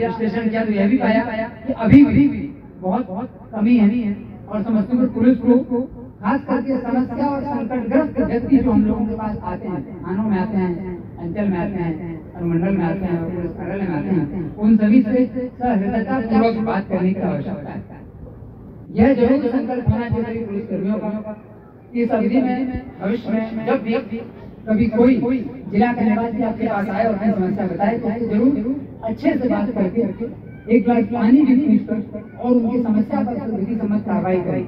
विश्लेषण किया तो यह भी पाया कि अभी भी बहुत कमी है और समस्तीपुर पुलिस को खास करके समस्या और संकटग्रस्त व्यक्ति जो हम लोगों के पास आते हैं, थानों में आते हैं, अंचल में आते हैं, अनुमंडल में आते हैं, पुलिस कार्यालय में आते हैं, उन सभी से सहृदयता पूर्वक बात करने की आवश्यकता है। यह जरूर संकल्प होना चाहिए पुलिस कर्मियों का इस अवधि में भविष्य में जब भी कभी कोई जिला का निवासी आपके पास आए और अपनी समस्या बताए तो उससे जरूर अच्छे से बात करके एक गिलास पानी भी पूछकर और उनकी समस्या पर विधि सम्मत कार्रवाई करें।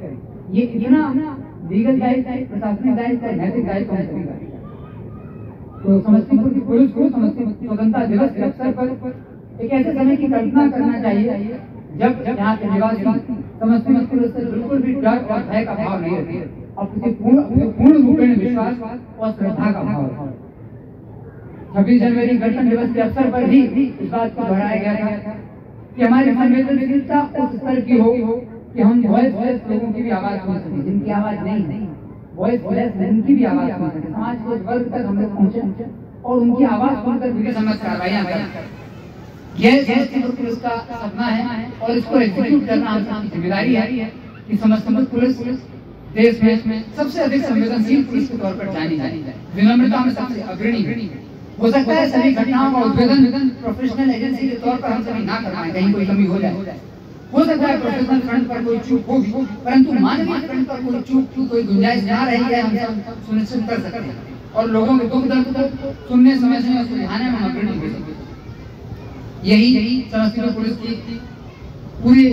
ये इतना लीगल दायित्व है, प्रशासनिक दायित्व है, नैतिक दायित्व है। तो समस्तीपुर की पुलिस को समस्तीपुर स्वतंत्रता दिवस के अवसर पर एक ऐसे समय की कल्पना करना चाहिए जब यहाँ के निवासी समस्तीपुर से बिल्कुल भी डर और भय का भाव नहीं रखे और पूर्ण रूपेण विश्वास और श्रद्धा का भाव। 26 जनवरी गणतंत्र दिवस के अवसर पर भी इस बात को दोहराया गया था कि हमारी संवेदनशीलता उस स्तर की हो कि हम वॉइसलेस लोगों की भी आवाज सुन सकें, जिनकी आवाज नहीं है, वॉइसलेस उनकी भी आवाज सुन सकें, समाज के वर्ग तक हम लोग पहुंचे और उनकी आवाज सुनकर विधि सम्मत कार्रवाइयां करें। यह समस्तीपुर पुलिस का सपना है और इसको एग्जीक्यूट करना हम सबकी जिम्मेदारी है कि समस्तीपुर पुलिस देश में सबसे अधिक संवेदनशील पुलिस के तौर पर जानी जाए, विनम्रता में सबसे अग्रणी हो सकता है। सभी घटनाओं का उद्भेदन प्रोफेशनल एजेंसी के तौर पर हम सभी ना कर पाए, कहीं कोई कमी हो जाए, हो सकता है प्रोफेशनल फ्रंट पर कोई चूक होगी, परंतु मानवीय फ्रंट पर कोई चूक की कोई गुंजाइश ना रही है हम सब सुनिश्चित कर सकते हैं और लोगों के दुख दर्द को सुनने समझने और सुलझाने में अग्रणी हो सकते हैं। यही समस्तीपुर पुलिस की पूरी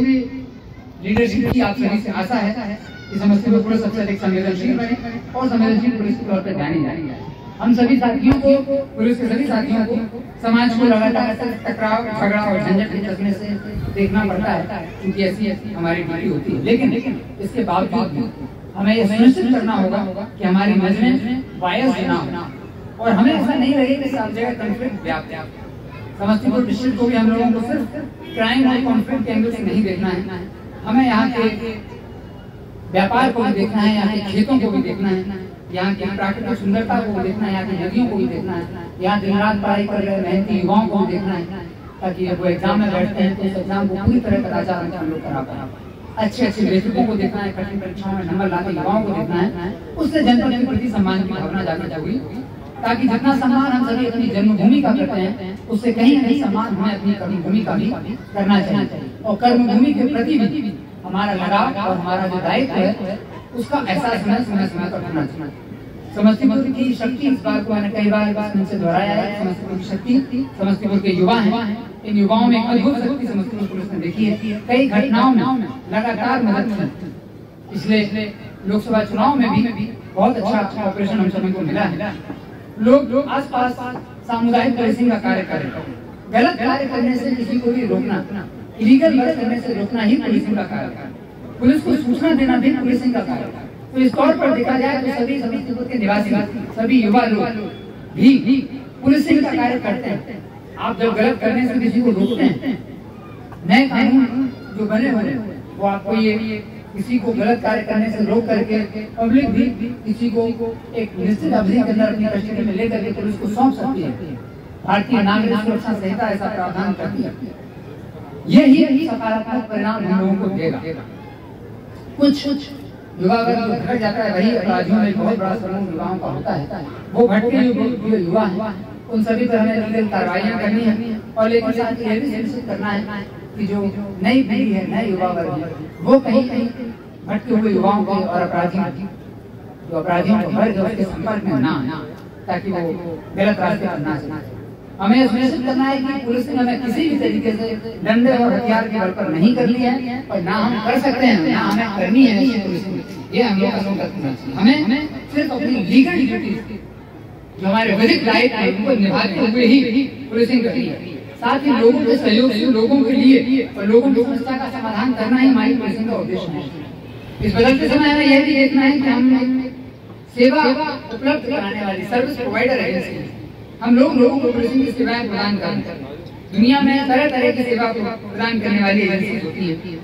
लीडरशिप की आप सभी से आशा है कि समस्तीपुर पुलिस सबसे अधिक संवेदनशील बने और संवेदनशील पुलिस के तौर पर जानी जाए। हम सभी साथियों को, पुलिस के सभी साथियों को समाज को लगातार टकराव, झगड़ा और झंझट के चश्मे से देखना पड़ता है क्योंकि ऐसी हमारी ड्यूटी होती है। लेकिन इसके बावजूद हमें यह सुनिश्चित करना होगा कि हमारी नजरें बायस ना हो और हमें ऐसा नहीं लगे कि सब जगह कॉन्फ्लिक्ट व्याप्त है। समस्तीपुर डिस्ट्रिक्ट को भी हम लोगों को सिर्फ क्राइम और कॉन्फ्लिक्ट के एंगल से नहीं देखना है, हमें यहाँ के व्यापार को भी देखना है, यहाँ के खेतों को भी देखना है, यहाँ की प्राकृतिक सुंदरता को भी देखना है, यहाँ की नदियों को भी देखना है, यहाँ दिन रात पढ़ाई कर रहे मेहनती युवाओं को भी देखना है ताकि वो एग्जाम में बैठते हैं तो इस एग्जाम को पूरी तरह कदाचार हम लोग करा पाए। अच्छे लेखकों को देखना है, कठिन परीक्षाओं में नंबर लाते युवाओं को देखना है, उससे जनता के प्रति सम्मान की भावना जागृत होगी ताकि जितना सम्मान हम सभी अपनी जन्मभूमि का करते हैं उससे कहीं न कहीं सम्मान हमें अपनी कर्मभूमि का भी करना चाहिए और कर्मभूमि के प्रति भी हमारा लगाव और हमारा जो दायित्व है उसका एहसास हमें समय पर होना चाहिए। समस्तीपुर की शक्ति, इस बात को मैंने कई बार इनसे दोहराया है, समस्तीपुर की शक्ति समस्तीपुर के युवा हैं। इन युवाओं में एक अद्भुत शक्ति समस्तीपुर पुलिस ने देखी है, कई घटनाओं में लगातार मदद की। पिछले लोकसभा चुनाव में भी बहुत अच्छा ऑपरेशन हम सभी को मिला है। लोग आसपास सामुदायिक पुलिसिंग का कार्य कर रहे हैं, गलत कार्य करने से किसी को भी रोकना, इलीगल वर्क करने से रोकना ही पुलिसिंग का कार्य है। पुलिस को सूचना देना भी पुलिसिंग का कार्य है। तो इस तौर पर देखा जाए तो सभी समस्तीपुर के निवासी, सभी युवा लोग भी पुलिसिंग का कार्य करते हैं। आप जब गलत करने से किसी को रोकते हैं, नए कानून जो बने हुए वो आपको ये किसी को गलत कार्य करने से रोक करके पब्लिक भी किसी को एक निश्चित अवधि के अंदर अपनी कस्टडी में लेकर के पुलिस को सौंप सकती है। भारतीय नागरिक सुरक्षा संहिता ऐसा प्रावधान करती है। यही सकारात्मक परिणाम हम लोगों को देगा। कुछ युवा वर्ग जो भटक जाता है वही अपराधियों में बहुत बड़ा समूह युवाओं का होता है। वो भटके जो युवा हैं उन सभी पर हमें लीगल कार्रवाइयां करनी है और लेकिन साथ ये भी सुनिश्चित करना है कि जो नई पीढ़ी है, नए युवा वर्ग है, वो कहीं भटके हुए युवाओं के और अपराधियों को वर्ग उसके संपर्क में ना ताकि वो गलत रास्ते पर ना चले। हमें सुनिश्चित करना है कि पुलिस ने हमें किसी भी तरीके से डंडे और हथियार के बल पर नहीं करनी है और ना हम कर सकते हैं, ना हमें करनी है पुलिस में। ये हम लोग का करना चाहिए। हमें सिर्फ अपनी लीगल ड्यूटी जो हमारे विधिक दायित्व है उनको निभाते हुए ही पुलिसिंग करनी है। साथ ही लोगों के सहयोग से लोगों के लिए और लोगों की समस्या का समाधान करना ही हमारी पुलिसिंग का उद्देश्य है। इस बदलते समय हमें यह भी देखना है कि हम सेवा उपलब्ध कराने वाली सर्विस प्रोवाइडर एजेंसी, हम लोगों को पुलिसिंग की सेवाएं प्रदान करते हैं। दुनिया में तरह तरह की सेवा प्रदान करने वाली एजेंसी होती है।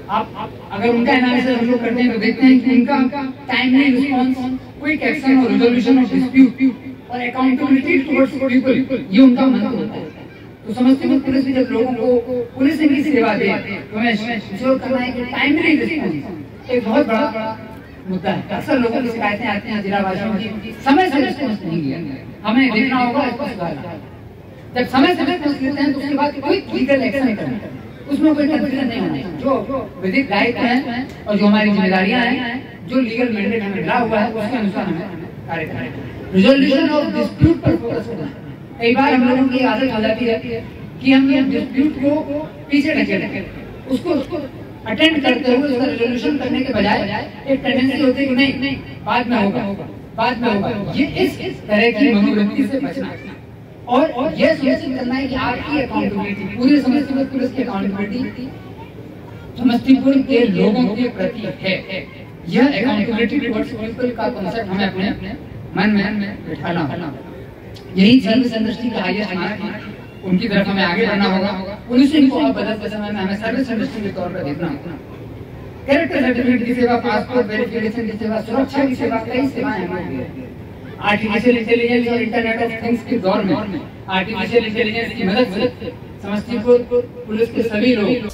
आप अगर उनका एनालिसिस हम लोग करते हैं तो देखते हैं कि उनका टाइमली रिस्पांस, क्विक एक्शन और रिजोल्यूशन ऑफ डिस्प्यूट और अकाउंटेबिलिटी टुवर्ड्स पीपल, ये उनका मंत्र होता है। तो समस्तीपुर पुलिस भी जब लोगों को पुलिसिंग की सेवा दे, तो हमें इंश्योर करना है कि टाइमली रिस्पॉन्स एक बहुत बड़ा मुद्दा है। अक्सर लोगों की शिकायतें आती हैं जिलावासियों की, समय से रिस्पॉन्स नहीं लिया। हमें देखना होगा इसको सुधारना। जब समय से रिस्पॉन्स लेते हैं तो उसके बाद कोई लीगल एक्शन करना, उसमें कोई कंफ्यूजन नहीं होना चाहिए। जो विधिक दायित्व है और जो हमारी जिम्मेदारियां हैं, जो लीगल मैंडेट हमें मिला हुआ है, उसके अनुसार हमें कार्य करना है। रिजोल्यूशन ऑफ डिस्प्यूट पर फोकस करना है। कई बार हम लोगों की आदत हो जाती है कि हम ये डिस्प्यूट को पीछे ढकेलते, उसको अटेंड करते हुए उसका रिजोल्यूशन करने के बजाय एक टेंडेंसी होती है कि नहीं बाद में होगा। ये इस तरह की मनोवृत्ति से बचना और ये सुनिश्चित करना है कि आपकी अकाउंटेबिलिटी, पूरी समस्तीपुर पुलिस की अकाउंटेबिलिटी समस्तीपुर के लोगों के प्रति है। यह अकाउंटेबिलिटी टुवर्ड्स पीपल का कांसेप्ट हमें अपने मन में बिठाना होगा। यही सर्विस इंडस्ट्री का हाईएस्ट मार्क है, उनकी तरफ हमें आगे बढ़ना होगा। पुलिसिंग को अब बदलते समय में हमें सर्विस इंडस्ट्री के तौर पर देखना होगा। कैरेक्टर सर्टिफिकेट की सेवा, पासपोर्ट वेरिफिकेशन की सेवा, सुरक्षा की सेवा, कई सेवाएं हमें आर्टिफिशियल इंटेलिजेंस और इंटरनेट ऑफ थिंग्स के दौर में आर्टिफिशियल इंटेलिजेंस की मदद से समस्तीपुर पुलिस के सभी लोग